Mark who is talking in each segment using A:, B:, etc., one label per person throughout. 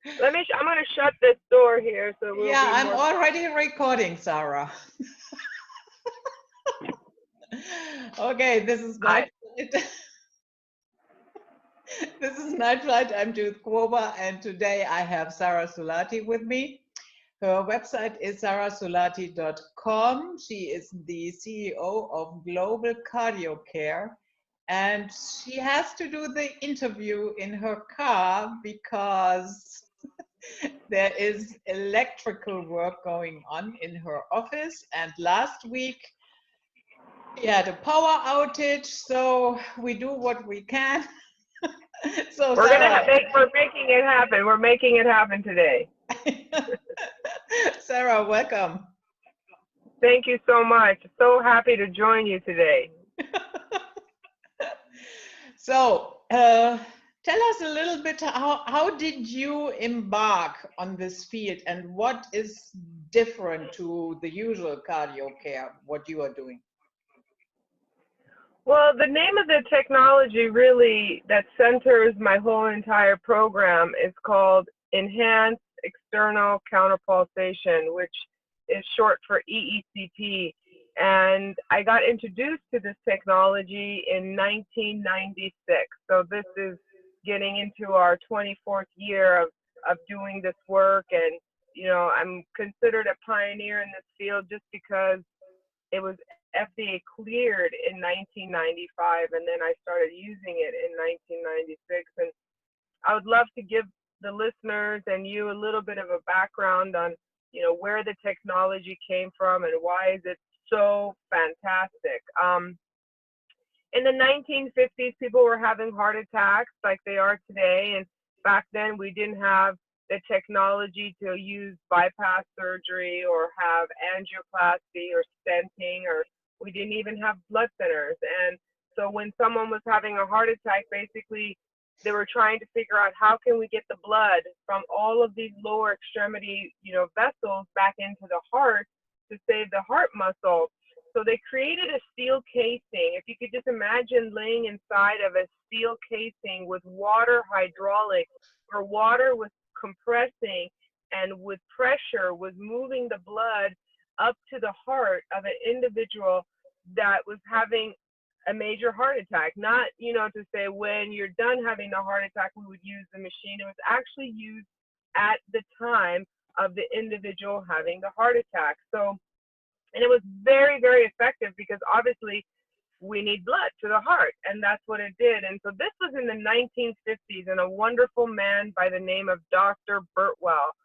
A: I'm going to shut this door here so we'll
B: Yeah,
A: be
B: I'm
A: more quiet.
B: already recording, Sarah. Okay, this is
A: I,
B: night flight. This is night flight. I'm Judith Grober, and today I have Sara Soulati with me. Her website is sarasoulati.com. She is the CEO of Global Cardio Care, and she has to do the interview in her car because there is electrical work going on in her office. And last week we had a power outage, so we do what we can. So, Sarah,
A: we're making it happen. We're making it happen today.
B: Sarah, welcome.
A: Thank you so much. So happy to join you today.
B: So, tell us a little bit how did you embark on this field and what is different to the usual cardio care, what you are doing?
A: Well, the name of the technology really that centers my whole entire program is called Enhanced External Counterpulsation, which is short for EECP. And I got introduced to this technology in 1996. So this is getting into our 24th year of doing this work. And, I'm considered a pioneer in this field just because it was FDA cleared in 1995, and then I started using it in 1996. And I would love to give the listeners and you a little bit of a background on, where the technology came from and why is it so fantastic. In the 1950s, people were having heart attacks like they are today, and back then we didn't have the technology to use bypass surgery or have angioplasty or stenting, or we didn't even have blood thinners. And so when someone was having a heart attack, basically they were trying to figure out how can we get the blood from all of these lower extremity, vessels back into the heart to save the heart muscle. So they created a steel casing. If you could just imagine laying inside of a steel casing with water hydraulics, where water was compressing and with pressure was moving the blood up to the heart of an individual that was having a major heart attack. Not, to say when you're done having the heart attack, we would use the machine. It was actually used at the time of the individual having the heart attack. So, and it was very, very effective because obviously we need blood to the heart, and that's what it did. And so this was in the 1950s, and a wonderful man by the name of Dr. Burtwell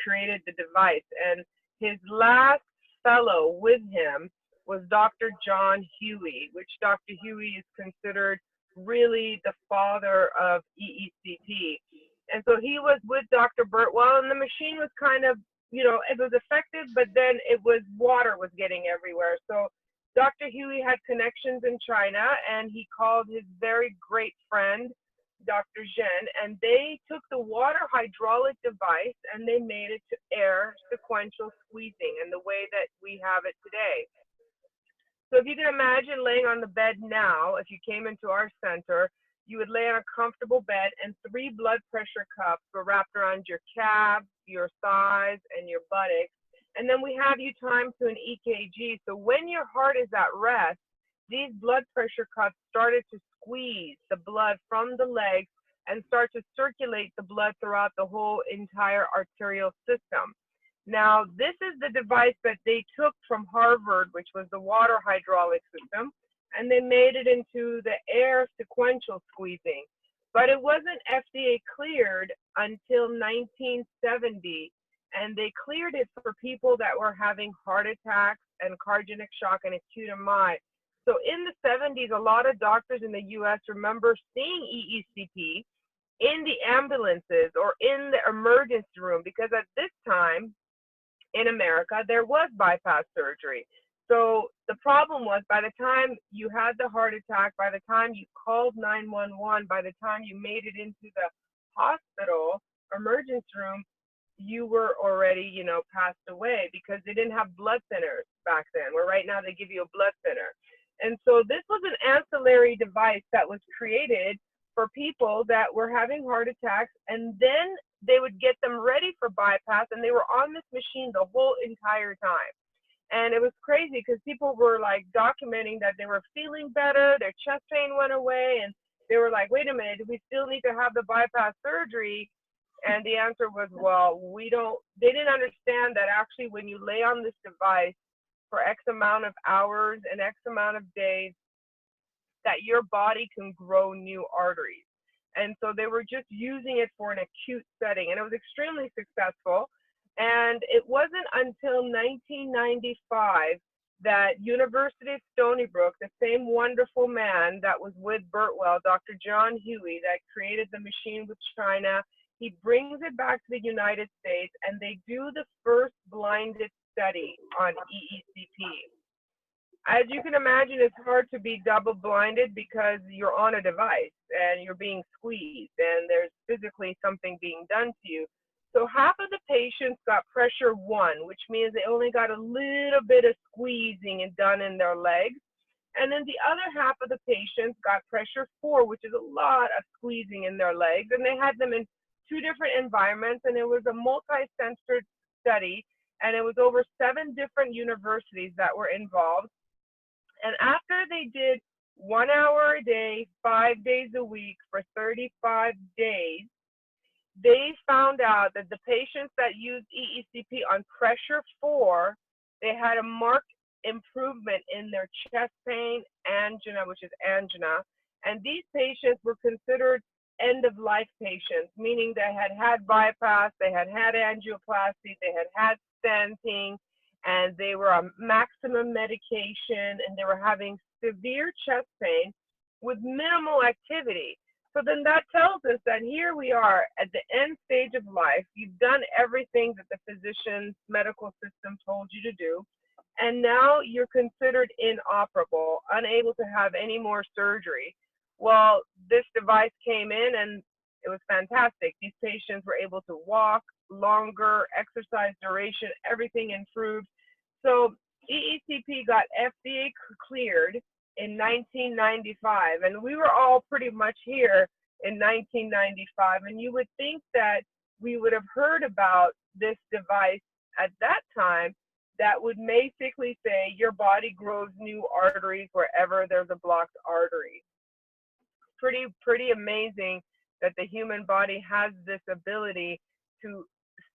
A: created the device. And his last fellow with him was Dr. John Huey, which Dr. Huey is considered really the father of EECP. And so he was with Dr. Burtwell, and the machine was kind of, it was effective, but then it was water was getting everywhere. So Dr. Huey had connections in China, and he called his very great friend, Dr. Zhen, and they took the water hydraulic device and they made it to air sequential squeezing in the way that we have it today. So if you can imagine laying on the bed now, if you came into our center, you would lay on a comfortable bed and 3 blood pressure cups were wrapped around your calves, your thighs, and your buttocks. And then we have you timed to an EKG. So when your heart is at rest, these blood pressure cups started to squeeze the blood from the legs and start to circulate the blood throughout the whole entire arterial system. Now, this is the device that they took from Harvard, which was the water hydraulic system, and they made it into the air sequential squeezing. But it wasn't FDA cleared until 1970, and they cleared it for people that were having heart attacks and cardiac shock and acute MI. So in the 70s, a lot of doctors in the US remember seeing EECP in the ambulances or in the emergency room, because at this time in America, there was bypass surgery. So the problem was, by the time you had the heart attack, by the time you called 911, by the time you made it into the hospital emergency room, you were already, passed away because they didn't have blood thinners back then, where right now they give you a blood thinner. And so this was an ancillary device that was created for people that were having heart attacks, and then they would get them ready for bypass, and they were on this machine the whole entire time. And it was crazy because people were like documenting that they were feeling better, their chest pain went away, and they were like, wait a minute, do we still need to have the bypass surgery? And the answer was, well, we don't. They didn't understand that actually when you lay on this device for X amount of hours and X amount of days, that your body can grow new arteries. And so they were just using it for an acute setting, and it was extremely successful. And it wasn't until 1995 that University of Stony Brook, the same wonderful man that was with Birtwell, Dr. John Huey, that created the machine with China, he brings it back to the United States, and they do the first blinded study on EECP. As you can imagine, it's hard to be double blinded because you're on a device and you're being squeezed and there's physically something being done to you. So half of the patients got pressure 1, which means they only got a little bit of squeezing and done in their legs. And then the other half of the patients got pressure 4, which is a lot of squeezing in their legs. And they had them in 2 different environments, and it was a multi-centered study, and it was over 7 different universities that were involved. And after they did 1 hour a day, 5 days a week for 35 days, they found out that the patients that used EECP on pressure 4, they had a marked improvement in their chest pain, angina, which is angina. And these patients were considered end-of-life patients, meaning they had had bypass, they had had angioplasty, they had had stenting, and they were on maximum medication, and they were having severe chest pain with minimal activity. So then that tells us that here we are at the end stage of life. You've done everything that the physician's medical system told you to do, and now you're considered inoperable, unable to have any more surgery. Well, this device came in and it was fantastic. These patients were able to walk longer, exercise duration, everything improved. So EECP got FDA cleared in 1995, and we were all pretty much here in 1995. And you would think that we would have heard about this device at that time that would basically say your body grows new arteries wherever there's a blocked artery. Pretty amazing that the human body has this ability to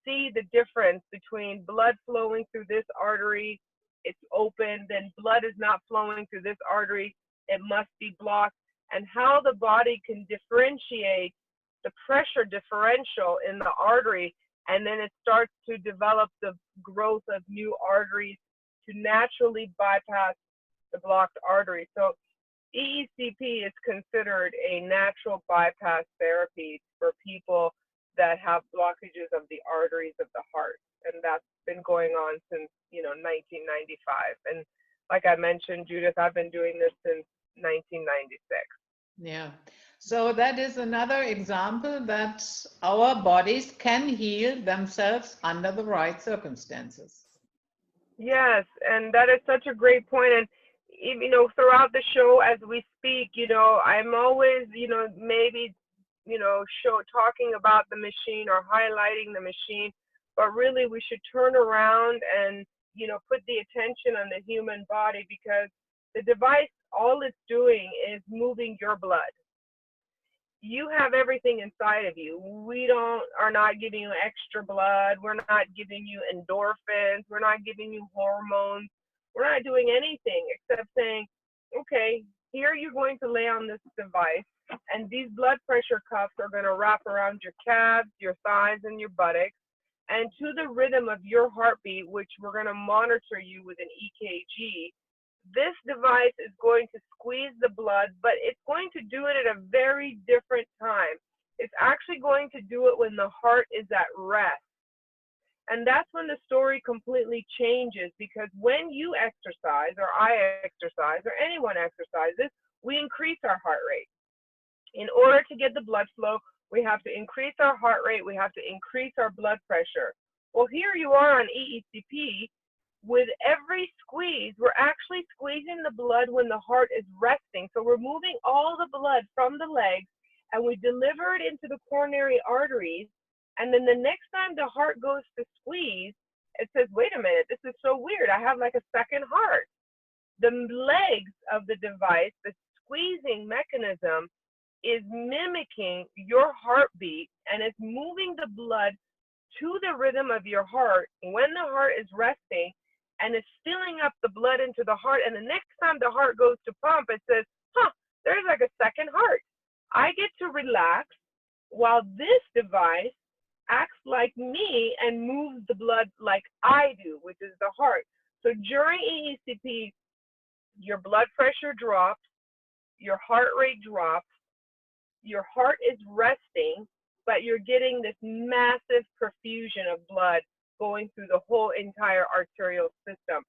A: see the difference between blood flowing through this artery, it's open, then blood is not flowing through this artery, it must be blocked, and how the body can differentiate the pressure differential in the artery, and then it starts to develop the growth of new arteries to naturally bypass the blocked artery. So EECP is considered a natural bypass therapy for people that have blockages of the arteries of the heart, and that's been going on since 1995. And like I mentioned, Judith, I've been doing this since 1996.
B: Yeah. So that is another example that our bodies can heal themselves under the right circumstances.
A: Yes, and that is such a great point. And throughout the show as we speak, I'm always, maybe, talking about the machine or highlighting the machine, but really we should turn around and, put the attention on the human body, because the device, all it's doing is moving your blood. You have everything inside of you. We are not giving you extra blood. We're not giving you endorphins. We're not giving you hormones. We're not doing anything except saying, okay, here you're going to lay on this device, and these blood pressure cuffs are going to wrap around your calves, your thighs, and your buttocks. And to the rhythm of your heartbeat, which we're going to monitor you with an EKG, this device is going to squeeze the blood, but it's going to do it at a very different time. It's actually going to do it when the heart is at rest. And that's when the story completely changes, because when you exercise, or I exercise, or anyone exercises, we increase our heart rate. In order to get the blood flow, we have to increase our heart rate, we have to increase our blood pressure. Well, here you are on EECP. With every squeeze, we're actually squeezing the blood when the heart is resting. So we're moving all the blood from the legs, and we deliver it into the coronary arteries, And then the next time the heart goes to squeeze, it says, wait a minute, this is so weird. I have like a second heart. The legs of the device, the squeezing mechanism, is mimicking your heartbeat, and it's moving the blood to the rhythm of your heart when the heart is resting, and it's filling up the blood into the heart. And the next time the heart goes to pump, it says, huh, there's like a second heart. I get to relax while this device acts like me and moves the blood like I do, which is the heart. So during EECP, your blood pressure drops, your heart rate drops, your heart is resting, but you're getting this massive perfusion of blood going through the whole entire arterial system.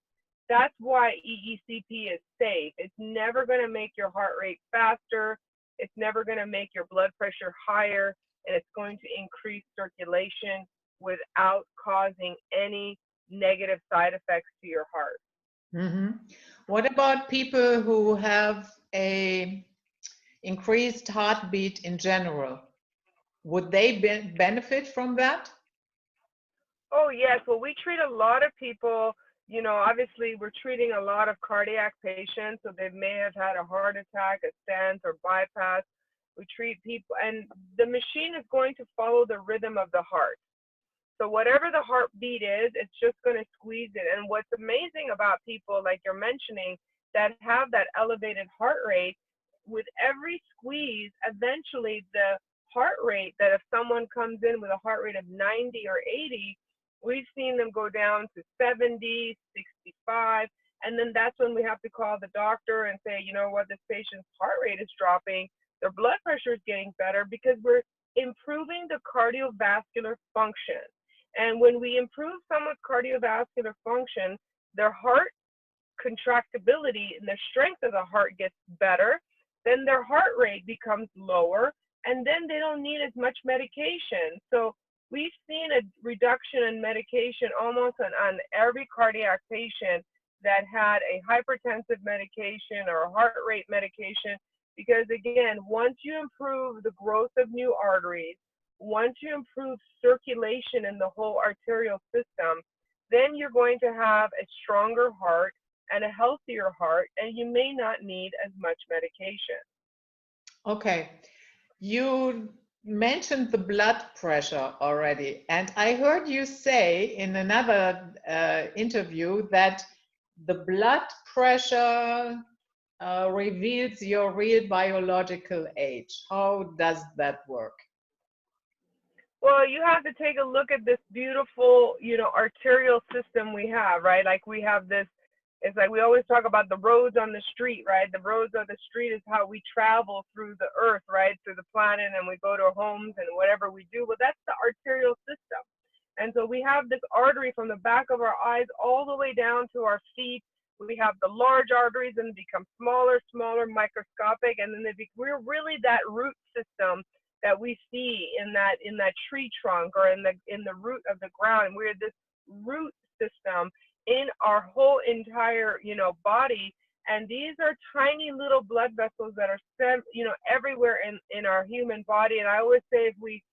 A: That's why EECP is safe. It's never going to make your heart rate faster. It's never going to make your blood pressure higher, and it's going to increase circulation without causing any negative side effects to your heart.
B: Mm-hmm. What about people who have a increased heartbeat in general? Would they benefit from that?
A: Oh, yes. Well, we treat a lot of people, obviously we're treating a lot of cardiac patients, so they may have had a heart attack, a stent, or bypass. We treat people, and the machine is going to follow the rhythm of the heart. So whatever the heartbeat is, it's just going to squeeze it. And what's amazing about people, like you're mentioning, that have that elevated heart rate, with every squeeze, eventually the heart rate, that if someone comes in with a heart rate of 90 or 80, we've seen them go down to 70, 65. And then that's when we have to call the doctor and say, you know what, this patient's heart rate is dropping, their blood pressure is getting better, because we're improving the cardiovascular function. And when we improve someone's cardiovascular function, their heart contractibility and the strength of the heart gets better, then their heart rate becomes lower, and then they don't need as much medication. So we've seen a reduction in medication almost on every cardiac patient that had a hypertensive medication or a heart rate medication, because again, once you improve the growth of new arteries, once you improve circulation in the whole arterial system, then you're going to have a stronger heart and a healthier heart, and you may not need as much medication.
B: Okay. You mentioned the blood pressure already, and I heard you say in another interview that the blood pressure reveals your real biological age. How does that work?
A: Well, you have to take a look at this beautiful, arterial system we have, right? Like we have this, it's like we always talk about the roads on the street, right? The roads on the street is how we travel through the earth, right? Through the planet, and we go to our homes and whatever we do. Well, that's the arterial system. And so we have this artery from the back of our eyes all the way down to our feet. We have the large arteries, and become smaller, smaller, microscopic, and then we're really that root system that we see in that tree trunk, or in the root of the ground. We're this root system in our whole entire body, and these are tiny little blood vessels that are sent everywhere in our human body. And I always say, if we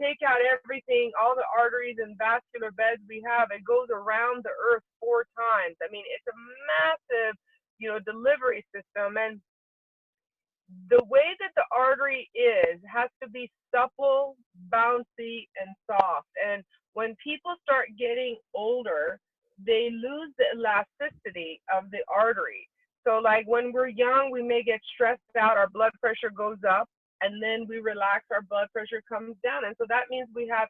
A: take out everything, all the arteries and vascular beds we have, it goes around the earth 4 times. I mean, it's a massive delivery system. And the way that the artery has to be supple, bouncy, and soft. And when people start getting older, they lose the elasticity of the artery. So like when we're young, we may get stressed out, our blood pressure goes up, and then we relax, our blood pressure comes down. And so that means we have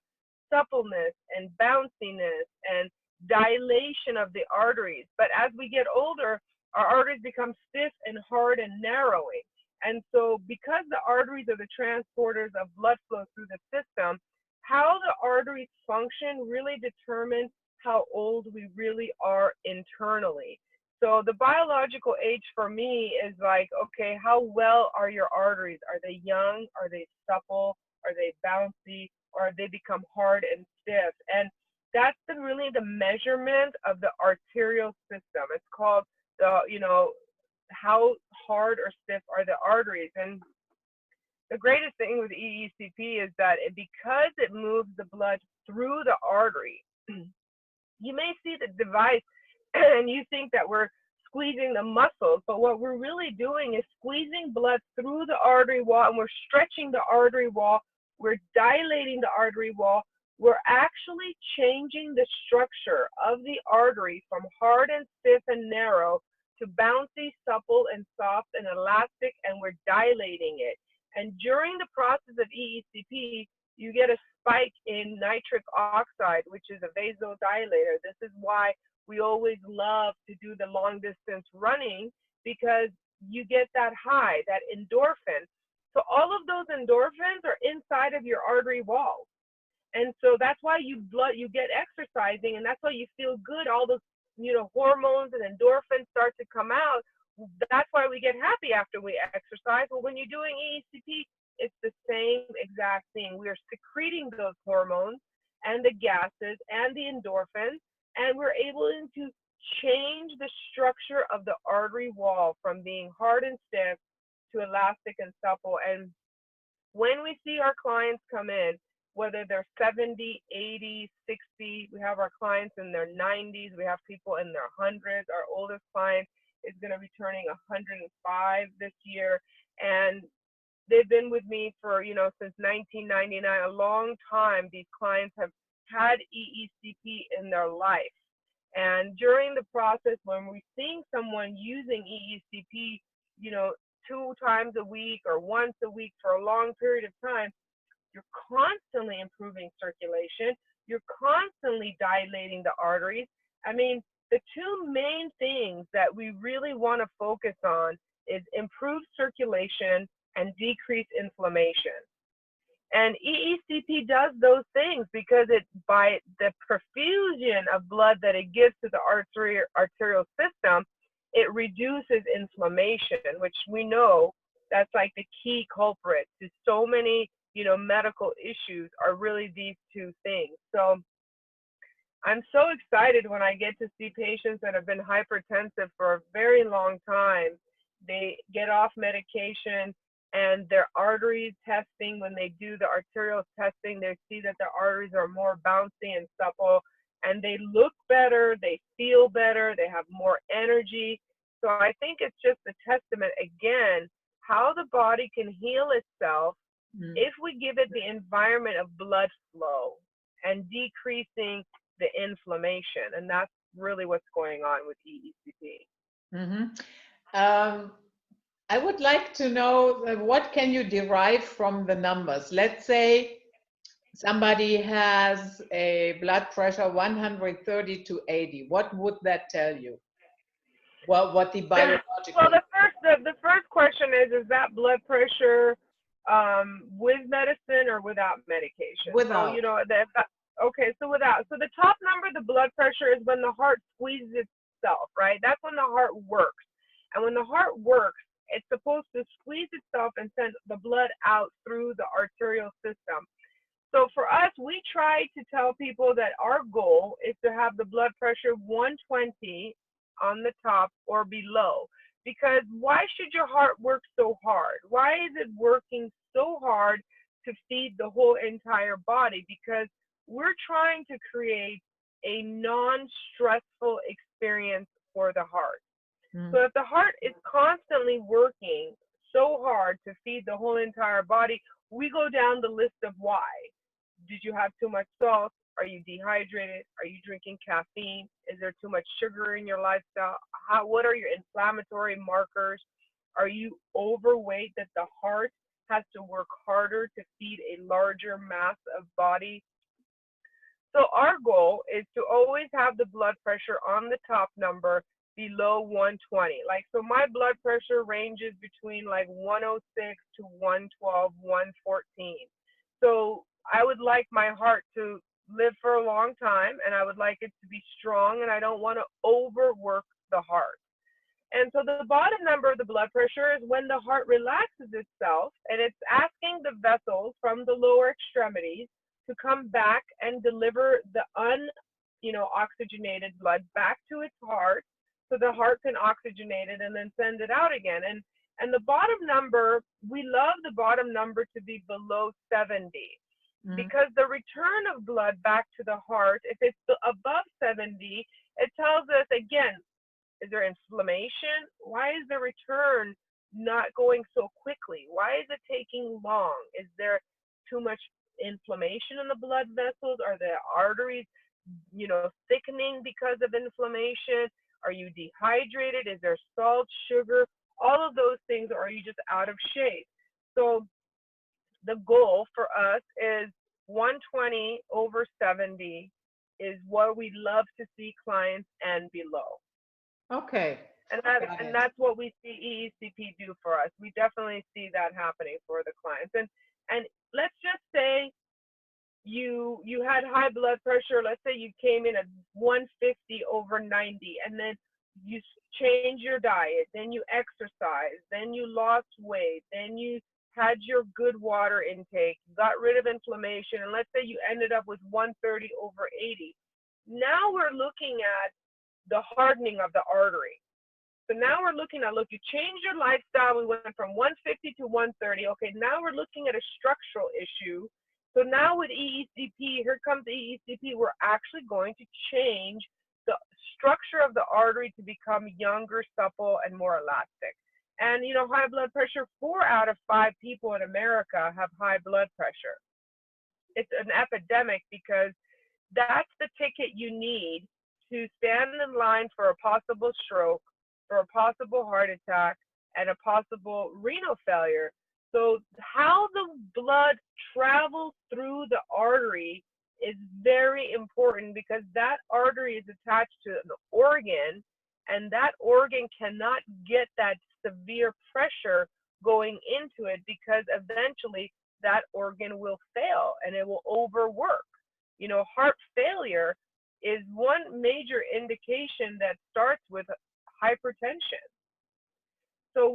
A: suppleness and bounciness and dilation of the arteries. But as we get older, our arteries become stiff and hard and narrowing. And so because the arteries are the transporters of blood flow through the system, how the arteries function really determines how old we really are internally. So the biological age for me is like, okay, how well are your arteries? Are they young? Are they supple? Are they bouncy? Or have they become hard and stiff? And that's really the measurement of the arterial system. It's called the, how hard or stiff are the arteries. And the greatest thing with EECP is that because it moves the blood through the artery, you may see the device and you think that we're squeezing the muscles, but what we're really doing is squeezing blood through the artery wall, and we're stretching the artery wall, we're dilating the artery wall, we're actually changing the structure of the artery from hard and stiff and narrow to bouncy, supple, and soft and elastic, and we're dilating it. And during the process of EECP, you get a spike in nitric oxide, which is a vasodilator. This is why we always love to do the long distance running, because you get that high, that endorphin. So all of those endorphins are inside of your artery walls. And so that's why you get exercising, and that's why you feel good. All those, hormones and endorphins start to come out. That's why we get happy after we exercise. Well, when you're doing EECP, it's the same exact thing. We are secreting those hormones and the gases and the endorphins, and we're able to change the structure of the artery wall from being hard and stiff to elastic and supple. And when we see our clients come in, whether they're 70, 80, 60, we have our clients in their 90s, we have people in their hundreds. Our oldest client is going to be turning 105 this year, and they've been with me for, since 1999, a long time. These clients have had EECP in their life. And during the process, when we're seeing someone using EECP, 2 times a week or once a week for a long period of time, you're constantly improving circulation. You're constantly dilating the arteries. I mean, the 2 main things that we really want to focus on is improved circulation and decrease inflammation. And EECP does those things because by the perfusion of blood that it gives to the arterial system, it reduces inflammation, which we know that's like the key culprit to so many, medical issues are really these 2 things. So I'm so excited when I get to see patients that have been hypertensive for a very long time. They get off medication, and their arteries testing, when they do the arterial testing, they see that their arteries are more bouncy and supple, and they look better, they feel better, they have more energy. So I think it's just a testament, again, how the body can heal itself if we give it the environment of blood flow and decreasing the inflammation. And that's really what's going on with EECP.
B: I would like to know what can you derive from the numbers. Let's say somebody has a blood pressure 130 to 80. What would that tell you? Well, what the biological?
A: Well, the first question is that blood pressure with medicine or without medication?
B: Without.
A: So, okay, so without. So the top number, the blood pressure, is when the heart squeezes itself, right? That's when the heart works. And when the heart works, it's supposed to squeeze itself and send the blood out through the arterial system. So for us, we try to tell people that our goal is to have the blood pressure 120 on the top or below. Because why should your heart work so hard? Why is it working so hard to feed the whole entire body? Because we're trying to create a non-stressful experience for the heart. So if the heart is constantly working so hard to feed the whole entire body, we go down the list of why. Did you have too much salt? Are you dehydrated? Are you drinking caffeine? Is there too much sugar in your lifestyle? What are your inflammatory markers? Are you overweight that the heart has to work harder to feed a larger mass of body? So our goal is to always have the blood pressure on the top number below 120. Like, so my blood pressure ranges between like 106 to 112, 114. So I would like my heart to live for a long time, and I would like it to be strong, and I don't want to overwork the heart. And so the bottom number of the blood pressure is when the heart relaxes itself, and it's asking the vessels from the lower extremities to come back and deliver the oxygenated blood back to its heart, so the heart can oxygenate it and then send it out again. And And the bottom number, we love the bottom number to be below 70
B: Mm.
A: because the return of blood back to the heart, if it's above 70, it tells us again, is there inflammation? Why is the return not going so quickly? Why is it taking long? Is there too much inflammation in the blood vessels? Are the arteries, thickening because of inflammation? Are you dehydrated? Is there salt, sugar? All of those things, or are you just out of shape? So the goal for us is 120 over 70 is what we love to see clients and below.
B: Okay.
A: And
B: Got it.
A: that's what we see EECP do for us. We definitely see that happening for the clients. And let's just say you had high blood pressure. Let's say you came in at 150 over 90, and then you change your diet, then you exercise, then you lost weight, then you had your good water intake, got rid of inflammation, and let's say you ended up with 130 over 80. Now we're looking at the hardening of the artery. So now we're looking at, look, you changed your lifestyle. We went from 150 to 130. Okay, now we're looking at a structural issue. So now with EECP, here comes EECP, we're actually going to change the structure of the artery to become younger, supple, and more elastic. And, high blood pressure, 4 out of 5 people in America have high blood pressure. It's an epidemic because that's the ticket you need to stand in line for a possible stroke, for a possible heart attack, and a possible renal failure. So how the blood travels through the artery is very important because that artery is attached to an organ, and that organ cannot get that severe pressure going into it because eventually that organ will fail and it will overwork. Heart failure is one major indication that starts with hypertension. So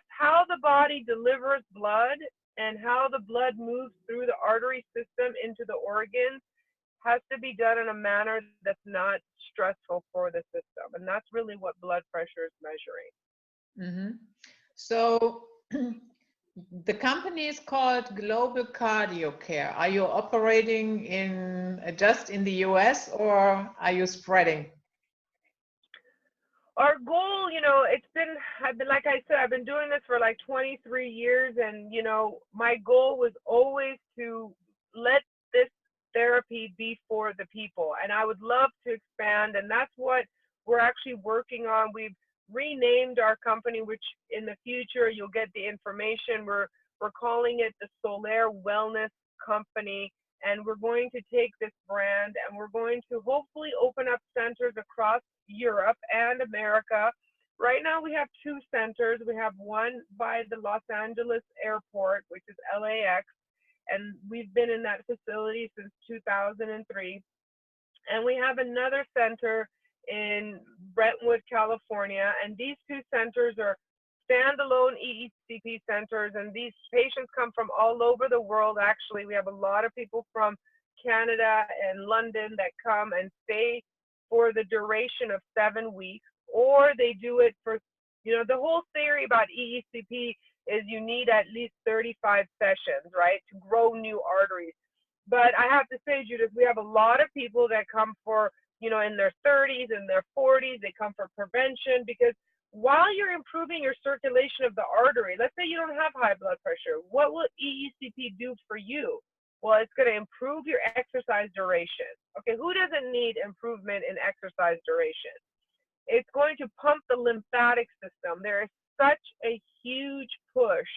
A: how the body delivers blood and how the blood moves through the artery system into the organs has to be done in a manner that's not stressful for the system. And that's really what blood pressure is measuring.
B: Mm-hmm. So the company is called Global Cardio Care. Are you operating just in the US or are you spreading?
A: Our goal, like I said, I've been doing this for like 23 years. And, my goal was always to let this therapy be for the people. And I would love to expand. And that's what we're actually working on. We've renamed our company, which in the future you'll get the information. We're calling it the Solaire Wellness Company, and we're going to take this brand and we're going to hopefully open up centers across Europe and America. Right now we have 2 centers. We have one by the Los Angeles airport, which is LAX, and we've been in that facility since 2003. And we have another center in Brentwood, California, and these 2 centers are standalone EECP centers, and these patients come from all over the world. Actually, we have a lot of people from Canada and London that come and stay for the duration of 7 weeks, or they do it for, the whole theory about EECP is you need at least 35 sessions, right, to grow new arteries. But I have to say, Judith, we have a lot of people that come for, in their 30s and their 40s, they come for prevention because while you're improving your circulation of the artery, let's say you don't have high blood pressure, what will EECP do for you? Well, it's going to improve your exercise duration. Okay, who doesn't need improvement in exercise duration? It's going to pump the lymphatic system. There is such a huge push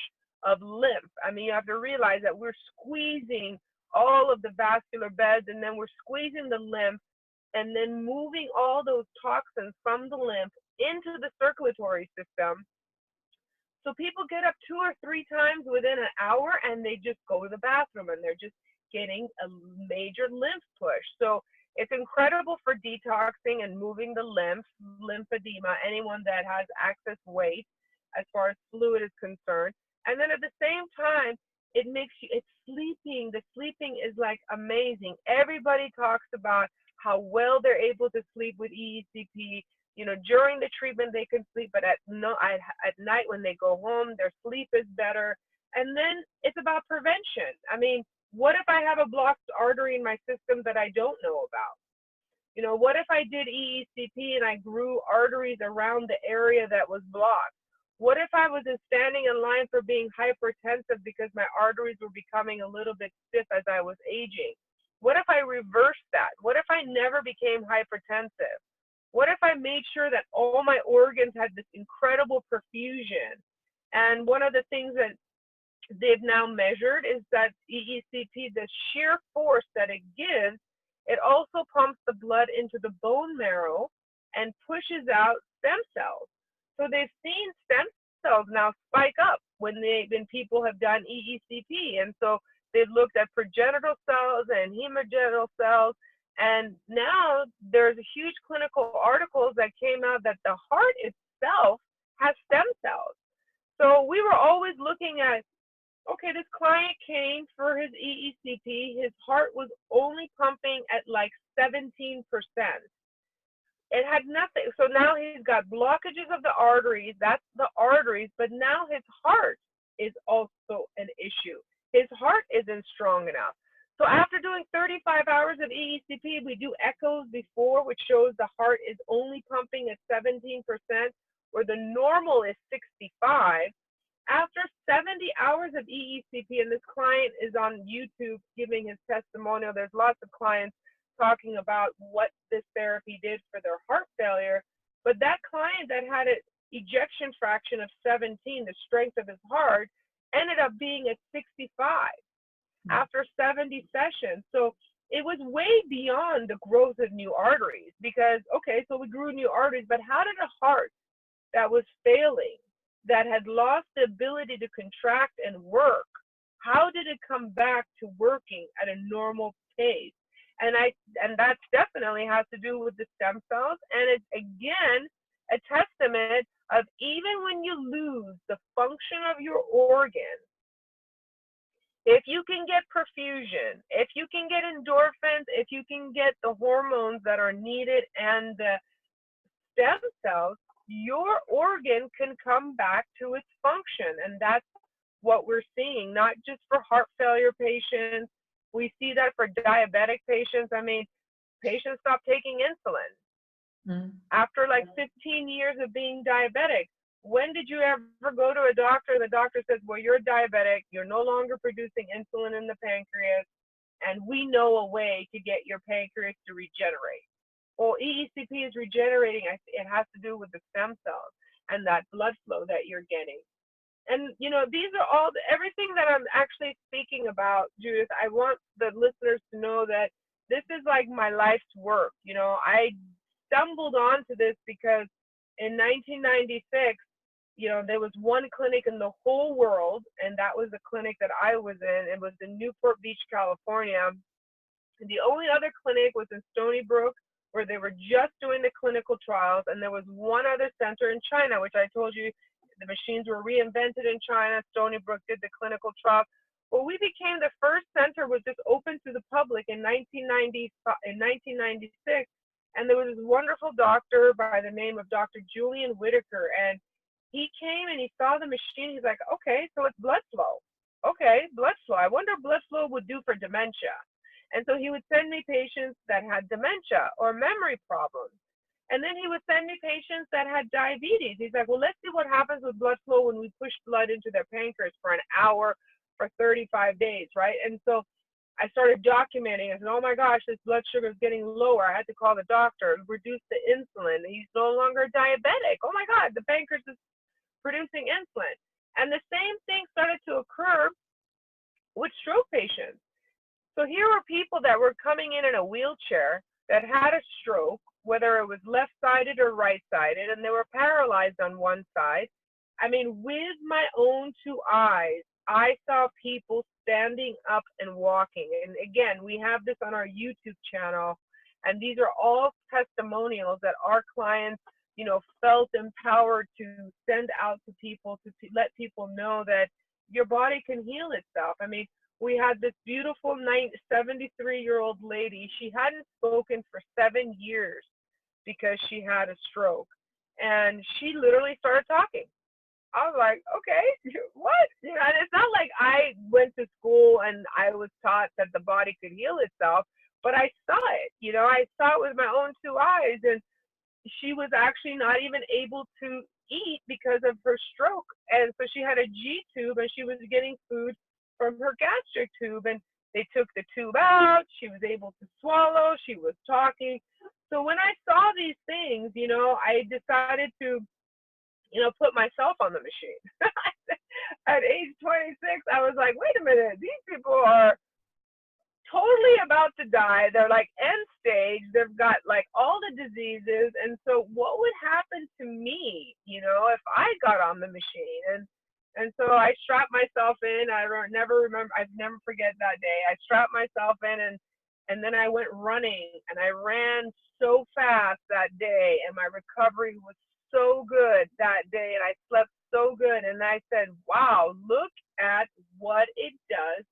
A: of lymph. I mean, you have to realize that we're squeezing all of the vascular beds, and then we're squeezing the lymph and then moving all those toxins from the lymph into the circulatory system. So people get up 2 or 3 times within an hour and they just go to the bathroom and they're just getting a major lymph push. So it's incredible for detoxing and moving the lymph, lymphedema, anyone that has excess weight as far as fluid is concerned. And then at the same time, it's sleeping. The sleeping is like amazing. Everybody talks about how well they're able to sleep with EECP. You know, during the treatment they can sleep, but at no, at night when they go home, their sleep is better. And then it's about prevention. I mean, what if I have a blocked artery in my system that I don't know about? You know, what if I did EECP and I grew arteries around the area that was blocked? What if I was standing in line for being hypertensive because my arteries were becoming a little bit stiff as I was aging? What if I reversed that? What if I never became hypertensive? What if I made sure that all my organs had this incredible perfusion? And one of the things that they've now measured is that EECP, the sheer force that it gives, it also pumps the blood into the bone marrow and pushes out stem cells. So they've seen stem cells now spike up when people have done EECP. And so they've looked at progenital cells and hemogenital cells. And now there's huge clinical articles that came out that the heart itself has stem cells. So we were always looking at, okay, this client came for his EECP. His heart was only pumping at like 17%. It had nothing. So now he's got blockages of the arteries. That's the arteries. But now his heart is also an issue. His heart isn't strong enough. So after doing 35 hours of EECP, we do echoes before, which shows the heart is only pumping at 17%, where the normal is 65. After 70 hours of EECP, and this client is on YouTube giving his testimonial, there's lots of clients talking about what this therapy did for their heart failure. But that client that had an ejection fraction of 17, the strength of his heart, ended up being at 65 after 70 sessions. So it was way beyond the growth of new arteries because, okay, so we grew new arteries, but how did a heart that was failing, that had lost the ability to contract and work, how did it come back to working at a normal pace? And that definitely has to do with the stem cells. And it's, again, a testament of even when you lose the function of your organ, if you can get perfusion, if you can get endorphins, if you can get the hormones that are needed and the stem cells, your organ can come back to its function. And that's what we're seeing, not just for heart failure patients. We see that for diabetic patients. I mean, patients stop taking insulin after like 15 years of being diabetic. When did you ever go to a doctor and the doctor says, well, you're diabetic, you're no longer producing insulin in the pancreas, and we know a way to get your pancreas to regenerate? Well, EECP is regenerating. It has to do with the stem cells and that blood flow that you're getting. And, you know, these are all, everything that I'm actually speaking about, Judith, I want the listeners to know that this is like my life's work. You know, I stumbled onto this because in 1996, you know, there was one clinic in the whole world, and that was the clinic that I was in. It was in Newport Beach, California. And the only other clinic was in Stony Brook, where they were just doing the clinical trials. And there was one other center in China, which I told you the machines were reinvented in China. Stony Brook did the clinical trials. Well, we became the first center was just open to the public in 1996. And there was this wonderful doctor by the name of Dr. Julian Whitaker. And he came and he saw the machine. He's like, okay, so it's blood flow. Okay, blood flow. I wonder what blood flow would do for dementia. And so he would send me patients that had dementia or memory problems. And then he would send me patients that had diabetes. He's like, well, let's see what happens with blood flow when we push blood into their pancreas for an hour for 35 days, right? And so I started documenting. I said, oh my gosh, this blood sugar is getting lower. I had to call the doctor, reduce the insulin. He's no longer diabetic. Oh my God, the pancreas is producing insulin. And the same thing started to occur with stroke patients. So here were people that were coming in a wheelchair that had a stroke, whether it was left-sided or right-sided, and they were paralyzed on one side. I mean, with my own two eyes, I saw people standing up and walking. And again, we have this on our YouTube channel, and these are all testimonials that our clients, you know, felt empowered to send out to people to let people know that your body can heal itself. I mean, we had this beautiful 73-year-old lady. She hadn't spoken for 7 years. because she had a stroke. And she literally started talking. I was like, okay, what? You know, and it's not like I went to school and I was taught that the body could heal itself, but I saw it. You know, I saw it with my own two eyes, and she was actually not even able to eat because of her stroke. And so she had a G tube, and she was getting food from her gastric tube. And they took the tube out. She was able to swallow. She was talking. So when I saw these things, you know, I decided to, you know, put myself on the machine. At age 26, I was like, wait a minute, these people are totally about to die. They're like end stage. They've got like all the diseases. And so what would happen to me, you know, if I got on the machine? And so I strapped myself in. I never forget that day. I strapped myself in, and then I went running, and I ran so fast that day, and my recovery was so good that day, and I slept so good. And I said, wow, look at what it does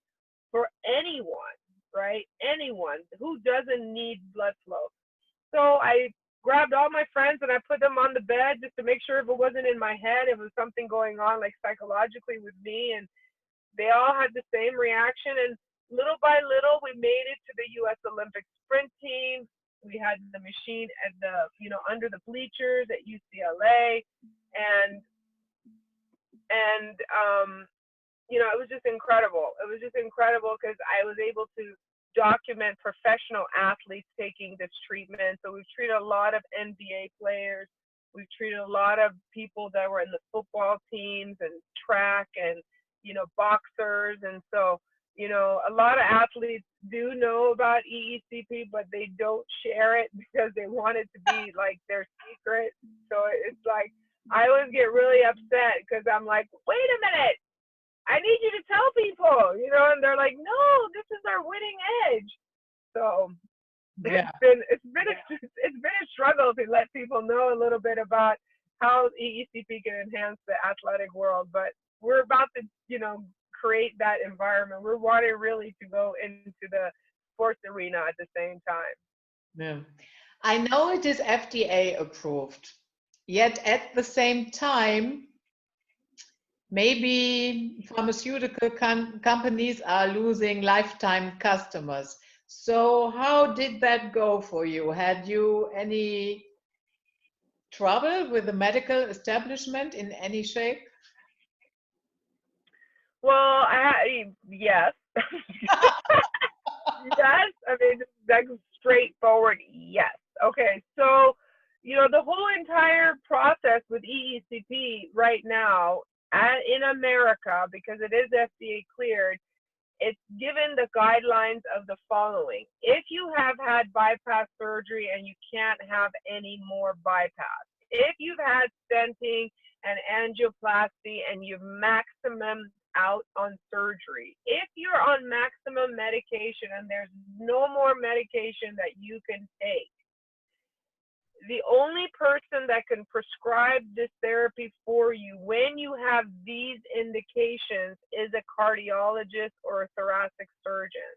A: for anyone, right? Anyone who doesn't need blood flow. So I grabbed all my friends and I put them on the bed just to make sure if it wasn't in my head, if it was something going on like psychologically with me. And they all had the same reaction. And little by little, we made it to the U.S. Olympic sprint team. We had the machine at the, you know, under the bleachers at UCLA. And you know, it was just incredible. It was just incredible because I was able to document professional athletes taking this treatment. So we've treated a lot of NBA players. We've treated a lot of people that were in the football teams and track and, you know, boxers. And so, you know, a lot of athletes do know about EECP, but they don't share it because they want it to be like their secret. So it's like, I always get really upset because I'm like, wait a minute, I need you to tell people, you know, and they're like, no, this is our winning edge. So
B: Yeah.
A: it's been a struggle to let people know a little bit about how EECP can enhance the athletic world, but we're about to, you know, create that environment. We're wanting really to go into the sports arena at the same time.
B: Yeah. I know it is FDA approved, yet at the same time, maybe pharmaceutical companies are losing lifetime customers. So how did that go for you? Had you any trouble with the medical establishment in any shape?
A: Well, yes. Yes, I mean, that's straightforward. Yes. Okay, so you know the whole entire process with EECP right now in America, because it is FDA cleared, it's given the guidelines of the following. If you have had bypass surgery and you can't have any more bypass, if you've had stenting and angioplasty and you've maximum out on surgery, if you're on maximum medication and there's no more medication that you can take, the only person that can prescribe this therapy for you when you have these indications is a cardiologist or a thoracic surgeon.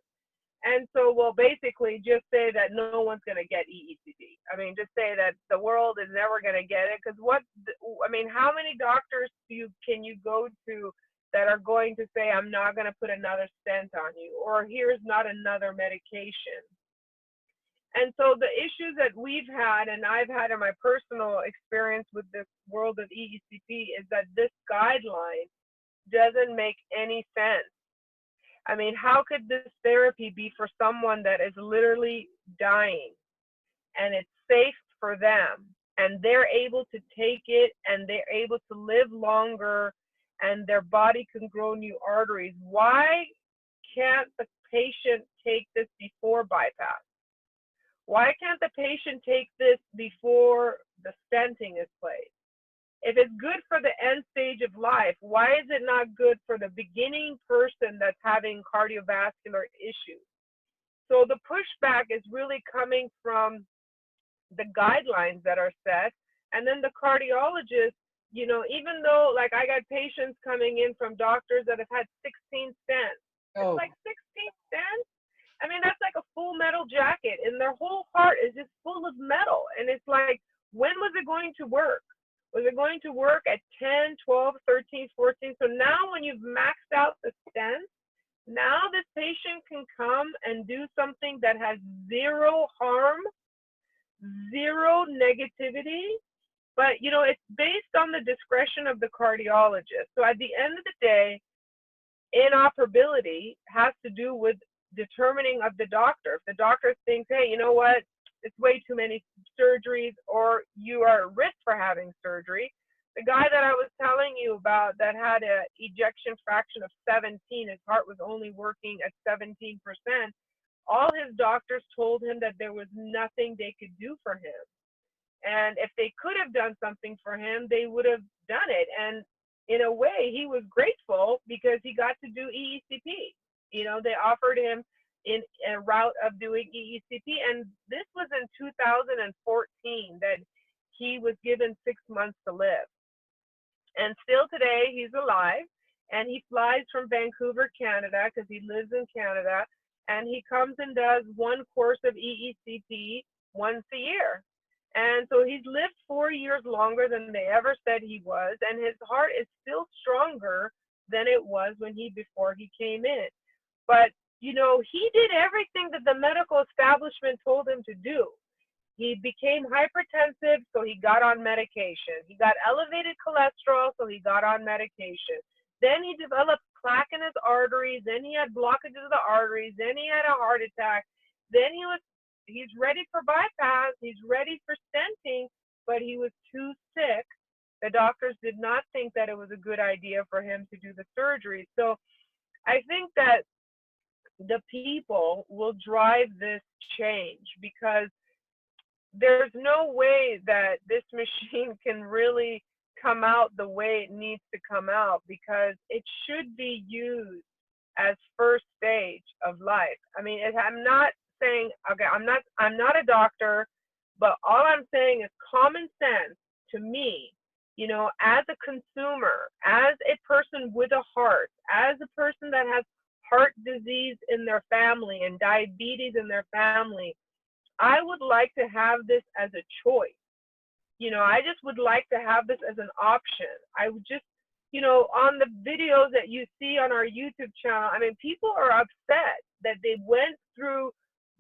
A: And so, well, basically, just say that no one's going to get EECP. I mean, just say that the world is never going to get it. Because I mean, how many doctors can you go to that are going to say, I'm not going to put another stent on you, or here's not another medication? And so the issues that we've had, and I've had in my personal experience with this world of EECP, is that this guideline doesn't make any sense. I mean, how could this therapy be for someone that is literally dying and it's safe for them and they're able to take it and they're able to live longer and their body can grow new arteries? Why can't the patient take this before bypass? Why can't the patient take this before the stenting is placed? If it's good for the end stage of life, why is it not good for the beginning person that's having cardiovascular issues? So the pushback is really coming from the guidelines that are set. And then the cardiologist, you know, even though like I got patients coming in from doctors that have had 16 stents. It's
B: Oh,
A: like 16 stents? I mean, that's like a full metal jacket, and their whole heart is just full of metal. And it's like, when was it going to work? Was it going to work at 10, 12, 13, 14? So now when you've maxed out the stent, now this patient can come and do something that has zero harm, zero negativity, but it's based on the discretion of the cardiologist. So at the end of the day, inoperability has to do with determining of the doctor. If the doctor thinks, hey, you know what, it's way too many surgeries, or you are at risk for having surgery. The guy that I was telling you about that had an ejection fraction of 17, his heart was only working at 17%. All his doctors told him that there was nothing they could do for him. And if they could have done something for him, they would have done it. And in a way, he was grateful because he got to do EECP. They offered him in a route of doing EECP. And this was in 2014 that he was given 6 months to live. And still today, he's alive. And he flies from Vancouver, Canada, because he lives in Canada. And he comes and does one course of EECP once a year. And so he's lived 4 years longer than they ever said he was. And his heart is still stronger than it was before he came in. But, he did everything that the medical establishment told him to do. He became hypertensive, so he got on medication. He got elevated cholesterol, so he got on medication. Then he developed plaque in his arteries. Then he had blockages of the arteries. Then he had a heart attack. Then he's ready for bypass. He's ready for stenting, but he was too sick. The doctors did not think that it was a good idea for him to do the surgery. So I think that the people will drive this change, because there's no way that this machine can really come out the way it needs to come out, because it should be used as first stage of life. I mean, I'm not saying, okay, I'm not a doctor, but all I'm saying is common sense to me, as a consumer, as a person with a heart, as a person that has heart disease in their family and diabetes in their family, I would like to have this as a choice. I just would like to have this as an option. I would just, on the videos that you see on our YouTube channel, I mean, people are upset that they went through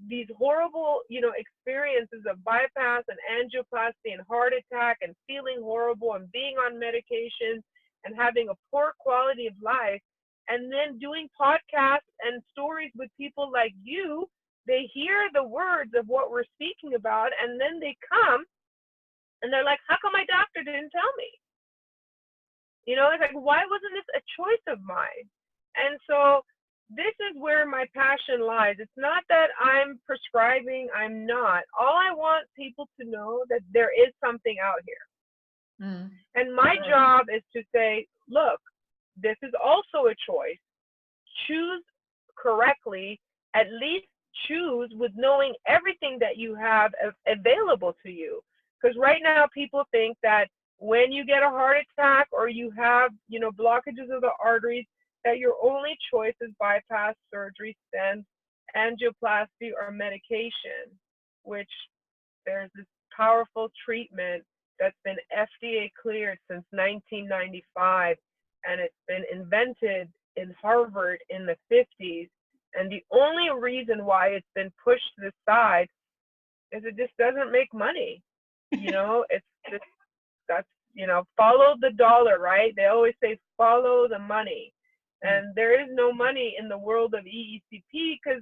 A: these horrible, experiences of bypass and angioplasty and heart attack and feeling horrible and being on medication and having a poor quality of life, and then doing podcasts and stories with people like you. They hear the words of what we're speaking about, and then they come and they're like, how come my doctor didn't tell me? It's like, why wasn't this a choice of mine? And so this is where my passion lies. It's not that I'm prescribing, I'm not. All I want people to know that there is something out here. And my job is to say, look, this is also a choice. Choose correctly, at least choose with knowing everything that you have available to you. Because right now people think that when you get a heart attack or you have, blockages of the arteries, that your only choice is bypass, surgery, stent, angioplasty, or medication, which there's this powerful treatment that's been FDA cleared since 1995, and it's been invented in Harvard in the 50s. And the only reason why it's been pushed to the side is it just doesn't make money. It's just, that's, follow the dollar, right? They always say follow the money. And there is no money in the world of EECP, because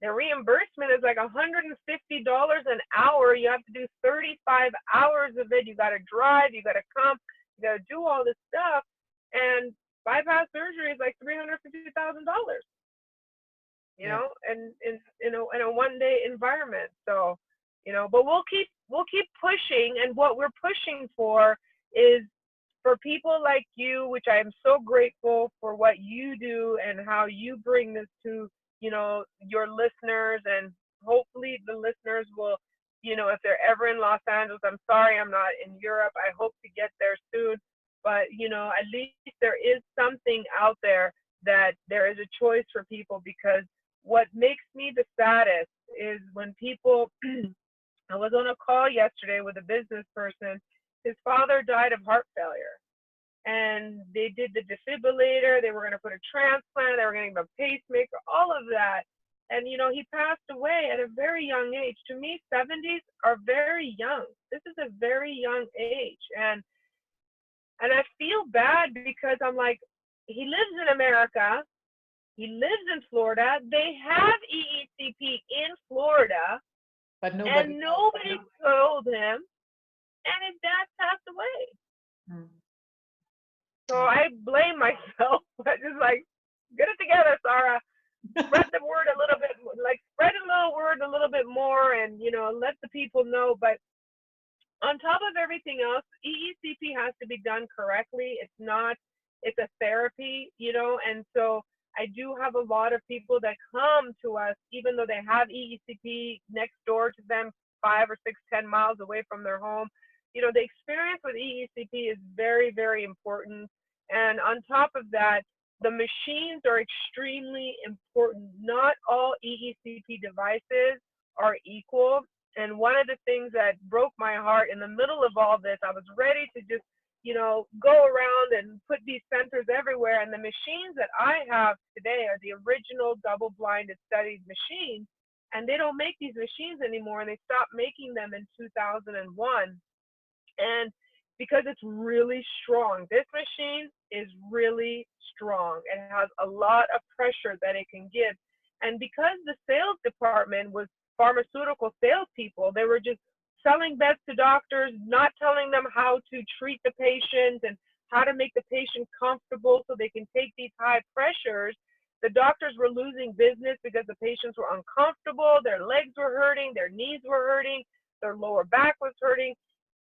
A: the reimbursement is like $150 an hour. You have to do 35 hours of it. You got to drive, you got to come, you got to do all this stuff. And bypass surgery is like $350,000. And in a one-day environment. So, but we'll keep pushing, and what we're pushing for is for people like you, which I am so grateful for what you do and how you bring this to, your listeners, and hopefully the listeners will, if they're ever in Los Angeles, I'm sorry I'm not in Europe. I hope to get there soon, but at least there is something out there, that there is a choice for people, because what makes me the saddest is when people, I was on a call yesterday with a business person. His father died of heart failure, and they did the defibrillator. They were going to put a transplant. They were going to give him a pacemaker, all of that. And, you know, he passed away at a very young age. To me, 70s are very young. This is a very young age. And I feel bad because I'm like, he lives in America. He lives in Florida. They have EECP in Florida,
B: But
A: and
B: nobody knows.
A: nobody told him, and his dad passed away.
B: Mm.
A: So I blame myself. I just like, get it together, Sara. Spread the word a little bit, like spread a little word a little bit more, and you know, let the people know. But on top of everything else, EECP has to be done correctly. It's not, it's a therapy, you know, and so I do have a lot of people that come to us, even though they have EECP next door to them, 5 or 6, 10 miles away from their home. You know, the experience with EECP is very, very important. And on top of that, the machines are extremely important. Not all EECP devices are equal. And one of the things that broke my heart in the middle of all this, I was ready to just, you know, go around and put these sensors everywhere. And the machines that I have today are the original double-blinded studied machines. And they don't make these machines anymore. And they stopped making them in 2001. And because it's really strong, this machine is really strong. It has a lot of pressure that it can give. And because the sales department was pharmaceutical salespeople, they were just selling beds to doctors, not telling them how to treat the patient and how to make the patient comfortable so they can take these high pressures. The doctors were losing business because the patients were uncomfortable, their legs were hurting, their knees were hurting, their lower back was hurting.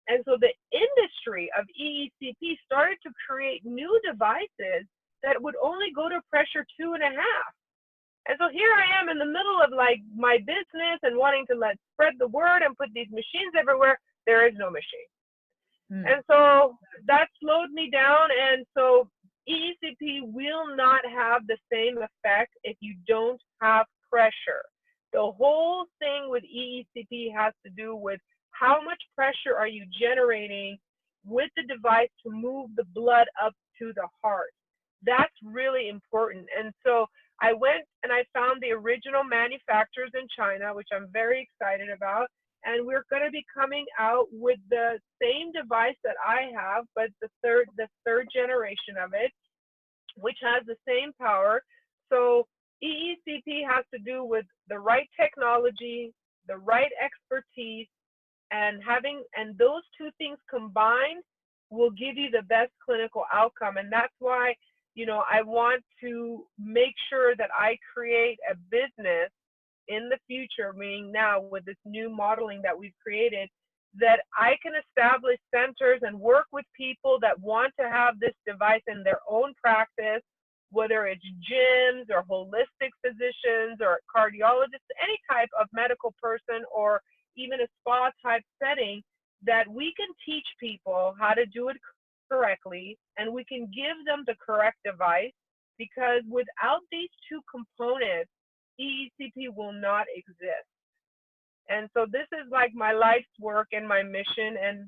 A: And so the industry of EECP started to create new devices that would only go to pressure 2.5. And so here I am in the middle of like my business and wanting to let spread the word and put these machines everywhere. There is no machine. And so that slowed me down. And so EECP will not have the same effect if you don't have pressure. The whole thing with EECP has to do with how much pressure are you generating with the device to move the blood up to the heart. That's really important. And so I went and I found the original manufacturers in China, which I'm very excited about. And we're going to be coming out with the same device that I have, but the third generation of it, which has the same power. So EECP has to do with the right technology, the right expertise, and those two things combined will give you the best clinical outcome. And that's why, you know, I want to make sure that I create a business in the future, meaning now with this new modeling that we've created, that I can establish centers and work with people that want to have this device in their own practice, whether it's gyms or holistic physicians or cardiologists, any type of medical person, or even a spa type setting, that we can teach people how to do it correctly and we can give them the correct device, because without these two components, EECP will not exist. And so this is like my life's work and my mission. And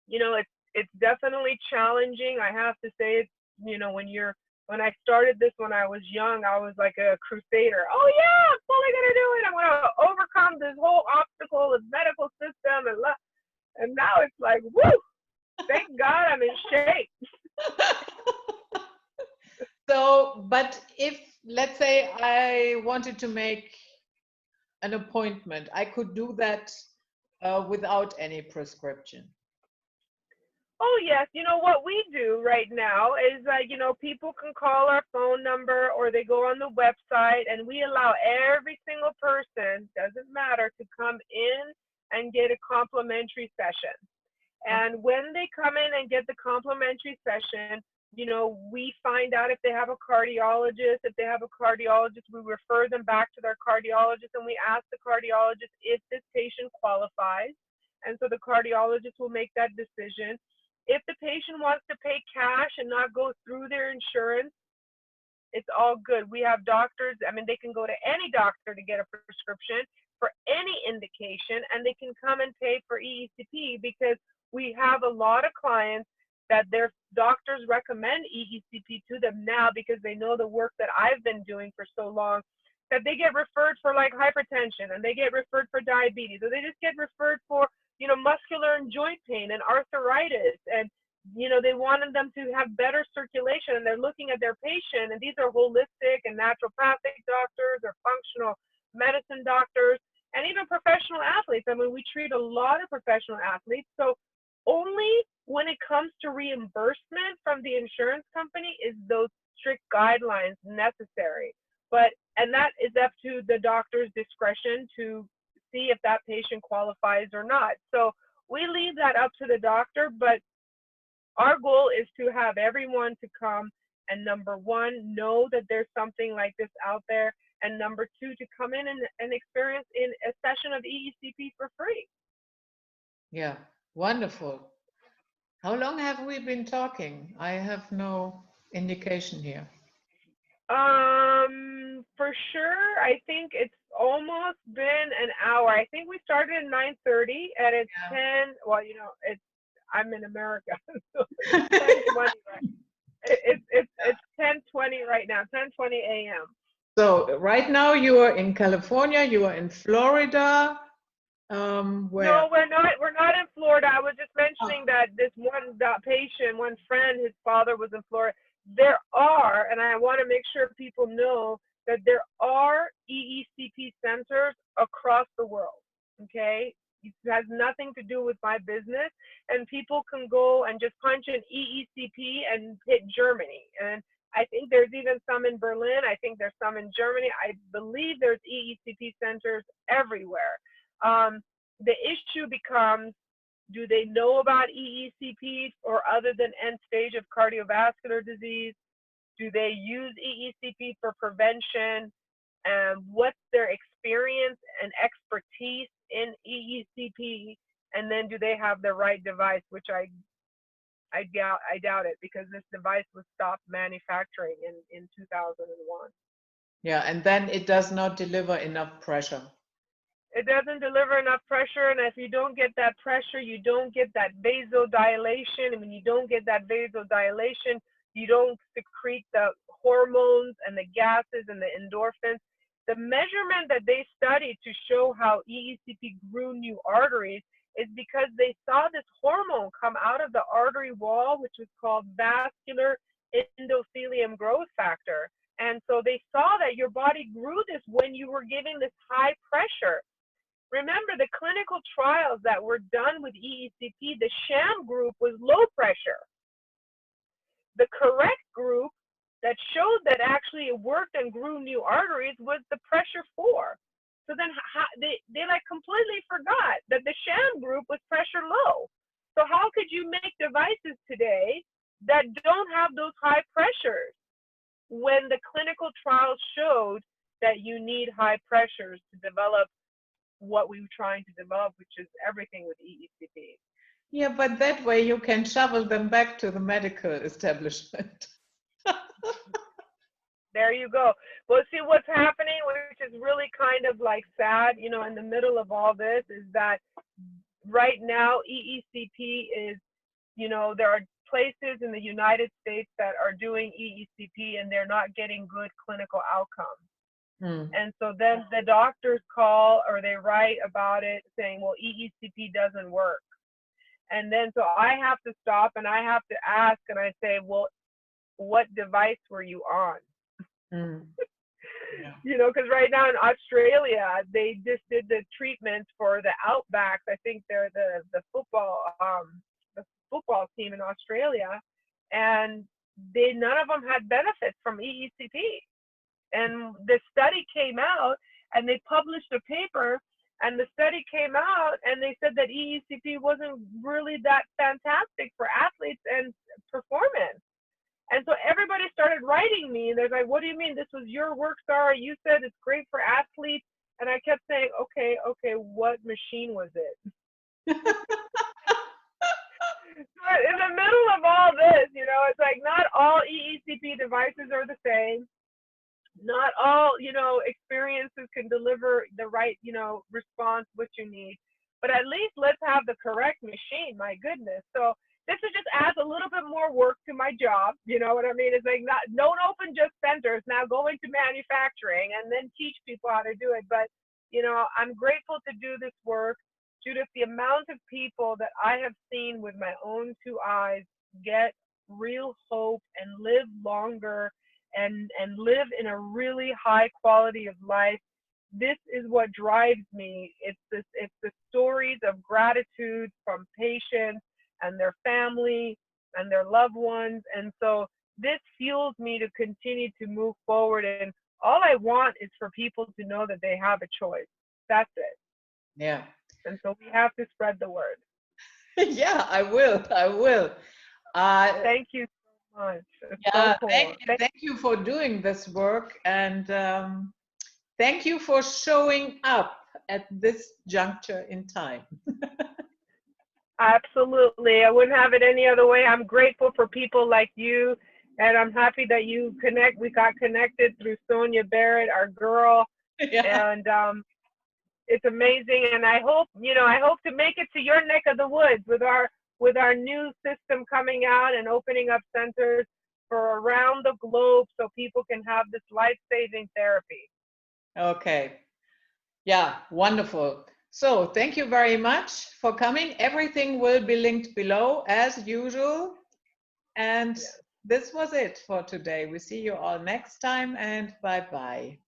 A: you know, it's definitely challenging. I have to say, it's, you know, when I started this when I was young, I was like a crusader. Oh yeah, I'm totally gonna do it. I'm gonna overcome this whole obstacle of medical system and now it's like, woo! Thank God I'm in shape.
B: So, but if, let's say, I wanted to make an appointment, I could do that without any prescription.
A: Oh yes, you know what we do right now is that, you know, people can call our phone number or they go on the website, and we allow every single person, doesn't matter, to come in and get a complimentary session. And when they come in and get the complimentary session, you know, we find out if they have a cardiologist. If they have a cardiologist, we refer them back to their cardiologist, and we ask the cardiologist if this patient qualifies. And so the cardiologist will make that decision. If the patient wants to pay cash and not go through their insurance, It's all good. We have doctors, I mean, they can go to any doctor to get a prescription for any indication, and they can come and pay for EECP because we have a lot of clients that their doctors recommend EECP to them now because they know the work that I've been doing for so long, that they get referred for like hypertension, and they get referred for diabetes, or they just get referred for, you know, muscular and joint pain and arthritis, and you know, they wanted them to have better circulation, and they're looking at their patient, and these are holistic and naturopathic doctors or functional medicine doctors, and even professional athletes. I mean, we treat a lot of professional athletes. So only when it comes to reimbursement from the insurance company is those strict guidelines necessary. But, and that is up to the doctor's discretion to see if that patient qualifies or not. So we leave that up to the doctor, but our goal is to have everyone to come and, number one, know that there's something like this out there, and number two, to come in and experience in a session of EECP for free.
B: Yeah, wonderful. How long have we been talking? I have no indication here.
A: For sure, I think it's almost been an hour. I think we started at 9:30, and it's 10. Well, you know, I'm in America, so it's 10:20 right. It's 10:20 right now, 10:20 a.m.
B: So right now you are in California, you are in Florida. Where?
A: No, we're not. We're not in Florida. I was just mentioning that this one patient, one friend, his father was in Florida. There are, and I want to make sure people know that there are EECP centers across the world. Okay, it has nothing to do with my business, and people can go and just punch in EECP and hit Germany. And I think there's even some in Berlin. I think there's some in Germany. I believe there's EECP centers everywhere. The issue becomes, do they know about EECP or other than end stage of cardiovascular disease? Do they use EECP for prevention? What's their experience and expertise in EECP? And then do they have the right device, which I doubt it, because this device was stopped manufacturing in 2001.
B: Yeah, and then it does not deliver enough pressure.
A: It doesn't deliver enough pressure, and if you don't get that pressure, you don't get that vasodilation. And when you don't get that vasodilation, you don't secrete the hormones and the gases and the endorphins. The measurement that they studied to show how EECP grew new arteries is because they saw this hormone come out of the artery wall, which is called vascular endothelium growth factor. And so they saw that your body grew this when you were giving this high pressure. Remember, the clinical trials that were done with EECP, the sham group was low pressure. The correct group that showed that actually it worked and grew new arteries was the pressure 4. So then they like completely forgot that the sham group was pressure low. So how could you make devices today that don't have those high pressures when the clinical trials showed that you need high pressures to develop what we were trying to develop, which is everything with EECP.
B: Yeah, but that way you can shovel them back to the medical establishment.
A: There you go. Well, see what's happening, which is really kind of like sad, you know, in the middle of all this, is that right now EECP is, you know, there are places in the United States that are doing EECP and they're not getting good clinical outcomes. And so then the doctors call or they write about it saying, well, EECP doesn't work. And then so I have to stop and I have to ask, and I say, well, what device were you on?
B: Yeah.
A: You know, because right now in Australia, they just did the treatments for the Outbacks. I think they're the football team in Australia, and none of them had benefits from EECP. And the study came out, and they published a paper, and the study came out, and they said that EECP wasn't really that fantastic for athletes and performance. And so everybody started writing me, and they're like, what do you mean? This was your work, Sara. You said it's great for athletes. And I kept saying, okay, what machine was it? But in the middle of all this, you know, it's like not all EECP devices are the same. not all, experiences can deliver the right, response what you need. But at least let's have the correct machine. My goodness. So this is just adds a little bit more work to my job. You know what I mean? It's like not don't open just centers. Now go into manufacturing and then teach people how to do it. But I'm grateful to do this work. Judith, the amount of people that I have seen with my own two eyes get real hope and live longer and live in a really high quality of life. This is what drives me. It's the stories of gratitude from patients and their family and their loved ones. And so this fuels me to continue to move forward. And all I want is for people to know that they have a choice. That's it.
B: Yeah.
A: And so we have to spread the word.
B: Yeah, I will. I will.
A: Thank you so much. It's so
B: Yeah,
A: cool.
B: thank you for doing this work, and thank you for showing up at this juncture in time.
A: Absolutely. I wouldn't have it any other way. I'm grateful for people like you, and I'm happy that we got connected through Sonia Barrett, our girl.
B: Yeah.
A: And it's amazing. And I hope to make it to your neck of the woods with our new system coming out and opening up centers for around the globe so people can have this life-saving therapy.
B: Okay. Yeah, wonderful. So thank you very much for coming. Everything will be linked below as usual. And
A: Yes.
B: this was it for today. We see you all next time, and bye-bye.